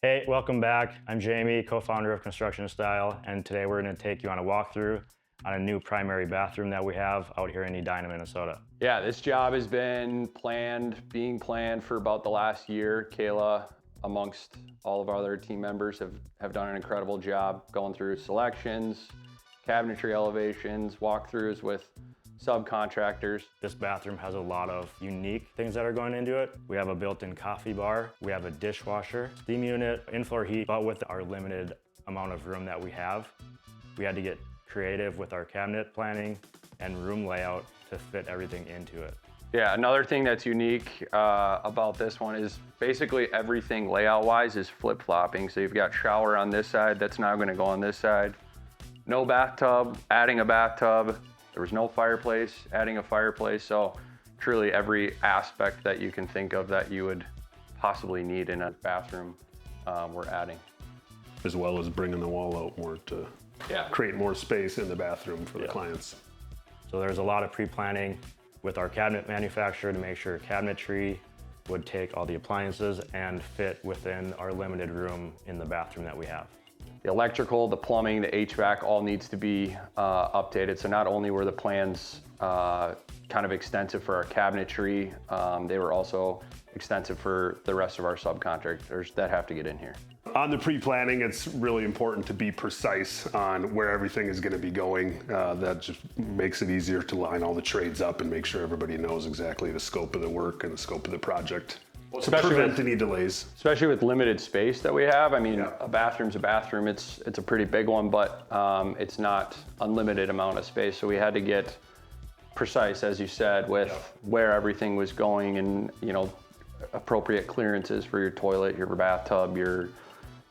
Hey, welcome back. I'm Jamie, co-founder of Construction Style, and today we're going to take you on a walkthrough on a new primary bathroom that we have out here in Edina, Minnesota. Yeah, this job has been being planned for about the last year. Kayla, amongst all of our other team members, have done an incredible job going through selections, cabinetry elevations, walkthroughs with subcontractors. This bathroom has a lot of unique things that are going into it. We have a built-in coffee bar, we have a dishwasher, steam unit, in-floor heat, but with our limited amount of room that we have, we had to get creative with our cabinet planning and room layout to fit everything into it. Yeah, another thing that's unique about this one is basically everything layout-wise is flip-flopping. So you've got shower on this side, that's now gonna go on this side. No bathtub, adding a bathtub. There was no fireplace, adding a fireplace. So truly every aspect that you can think of that you would possibly need in a bathroom, we're adding. As well as bringing the wall out more to create more space in the bathroom for the clients. So there's a lot of pre-planning with our cabinet manufacturer to make sure cabinetry would take all the appliances and fit within our limited room in the bathroom that we have. The electrical, the plumbing, the HVAC all needs to be updated. So not only were the plans kind of extensive for our cabinetry, they were also extensive for the rest of our subcontractors that have to get in here. On the pre-planning, it's really important to be precise on where everything is going to be going. That just makes it easier to line all the trades up and make sure everybody knows exactly the scope of the work and the scope of the project. To prevent any delays. Especially with limited space that we have. I mean, a bathroom's a bathroom. It's a pretty big one, but it's not unlimited amount of space. So we had to get precise, as you said, with where everything was going and, you know, appropriate clearances for your toilet, your bathtub, your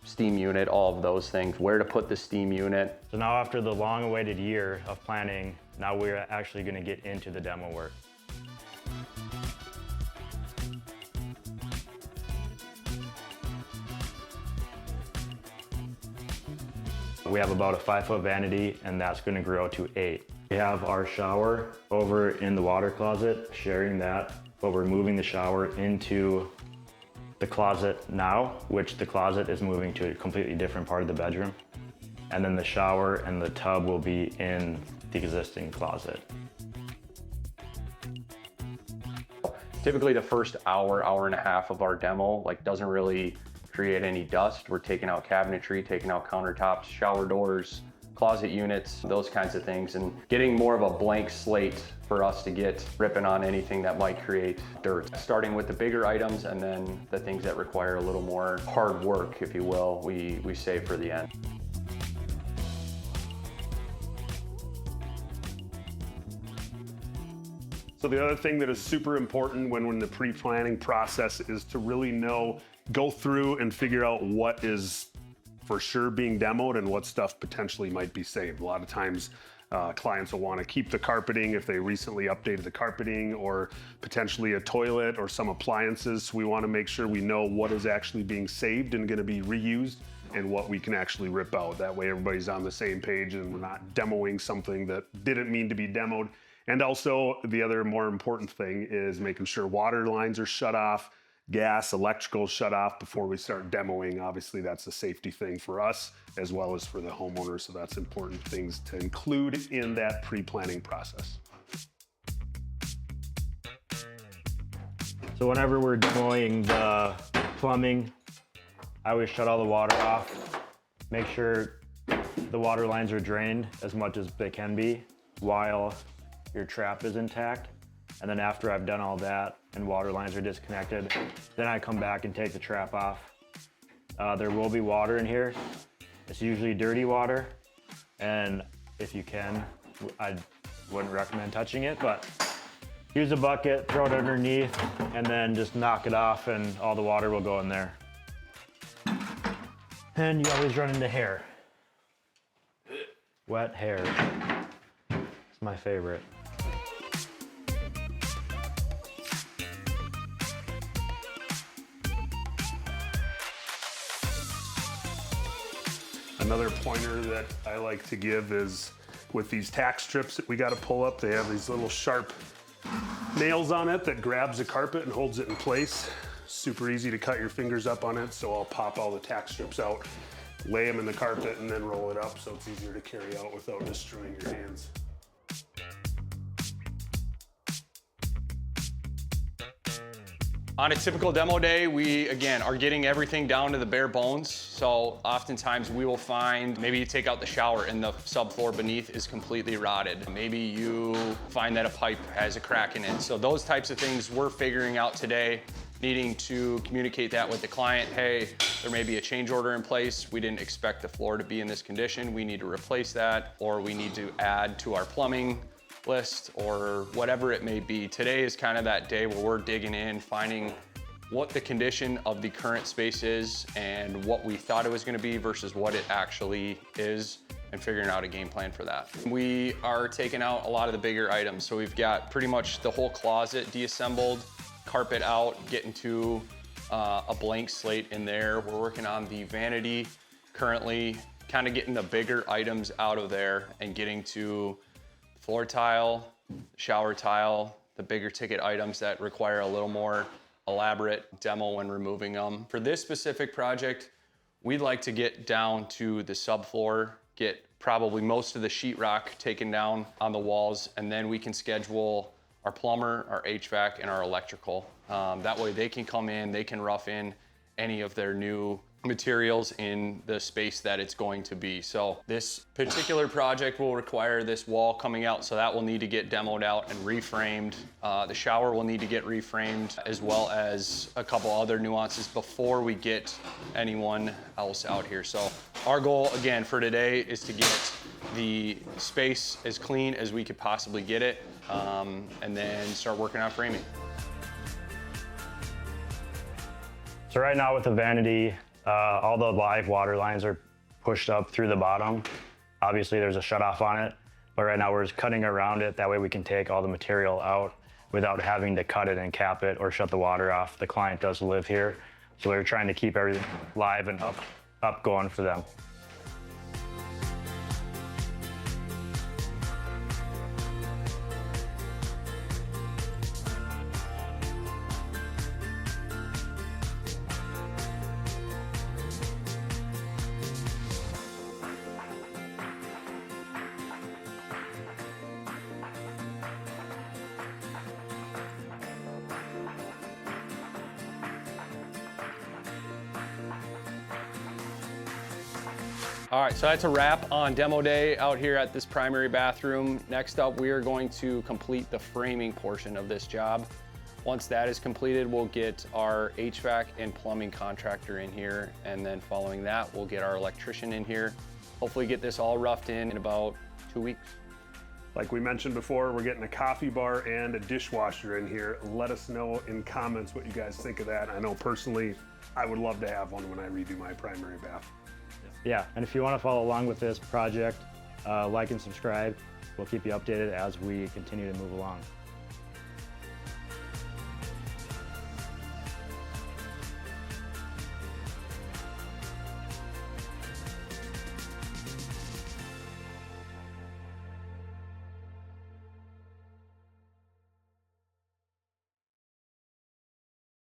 steam unit, all of those things, where to put the steam unit. So now after the long-awaited year of planning, now we're actually going to get into the demo work. We have about a 5-foot vanity, and that's going to grow to 8. We have our shower over in the water closet, sharing that, but we're moving the shower into the closet now, which the closet is moving to a completely different part of the bedroom. And then the shower and the tub will be in the existing closet. Typically the first hour and a half of our demo doesn't really create any dust. We're taking out cabinetry, taking out countertops, shower doors, closet units, those kinds of things, and getting more of a blank slate for us to get ripping on anything that might create dirt. Starting with the bigger items and then the things that require a little more hard work, if you will, we save for the end. So the other thing that is super important when the pre-planning process is to really go through and figure out what is for sure being demoed and what stuff potentially might be saved. A lot of times clients will want to keep the carpeting if they recently updated the carpeting, or potentially a toilet or some appliances. So we want to make sure we know what is actually being saved and going to be reused and what we can actually rip out. That way everybody's on the same page and we're not demoing something that didn't mean to be demoed. And also the other more important thing is making sure water lines are shut off, gas, electrical shut off before we start demoing. Obviously that's a safety thing for us as well as for the homeowner. So that's important things to include in that pre-planning process. So whenever we're demoing the plumbing, I always shut all the water off, make sure the water lines are drained as much as they can be while your trap is intact. And then after I've done all that and water lines are disconnected, then I come back and take the trap off. There will be water in here. It's usually dirty water. And if you can, I wouldn't recommend touching it, but use a bucket, throw it underneath, and then just knock it off and all the water will go in there. And you always run into hair. Wet hair. It's my favorite. Another pointer that I like to give is with these tack strips that we got to pull up, they have these little sharp nails on it that grabs the carpet and holds it in place. super easy to cut your fingers up on it, so I'll pop all the tack strips out, lay them in the carpet, and then roll it up so it's easier to carry out without destroying your hands. On a typical demo day, we, again, are getting everything down to the bare bones. So oftentimes we will find, maybe you take out the shower and the subfloor beneath is completely rotted. Maybe you find that a pipe has a crack in it. So those types of things we're figuring out today, needing to communicate that with the client. Hey, there may be a change order in place. We didn't expect the floor to be in this condition. We need to replace that, or we need to add to our plumbing list, or whatever it may be. Today is kind of that day where we're digging in, finding what the condition of the current space is and what we thought it was going to be versus what it actually is, and figuring out a game plan for that. We are taking out a lot of the bigger items. So we've got pretty much the whole closet deassembled, carpet out, getting to a blank slate in there. We're working on the vanity currently, kind of getting the bigger items out of there and getting to floor tile, shower tile, the bigger ticket items that require a little more elaborate demo when removing them. For this specific project, we'd like to get down to the subfloor, get probably most of the sheetrock taken down on the walls, and then we can schedule our plumber, our HVAC, and our electrical. That way they can come in, they can rough in any of their new materials in the space that it's going to be. So this particular project will require this wall coming out, so that will need to get demoed out and reframed. The shower will need to get reframed, as well as a couple other nuances before we get anyone else out here. So our goal, again, for today is to get the space as clean as we could possibly get it, and then start working on framing. So right now with the vanity, all the live water lines are pushed up through the bottom. Obviously there's a shutoff on it, but right now we're just cutting around it. That way we can take all the material out without having to cut it and cap it or shut the water off. The client does live here, so we're trying to keep everything live and up going for them. All right, so that's a wrap on demo day out here at this primary bathroom. Next up, we are going to complete the framing portion of this job. Once that is completed, we'll get our HVAC and plumbing contractor in here, and then following that, we'll get our electrician in here. Hopefully get this all roughed in about 2 weeks. Like we mentioned before, we're getting a coffee bar and a dishwasher in here. Let us know in comments what you guys think of that. I know personally, I would love to have one when I redo my primary bath. Yeah, and if you want to follow along with this project, like and subscribe. We'll keep you updated as we continue to move along.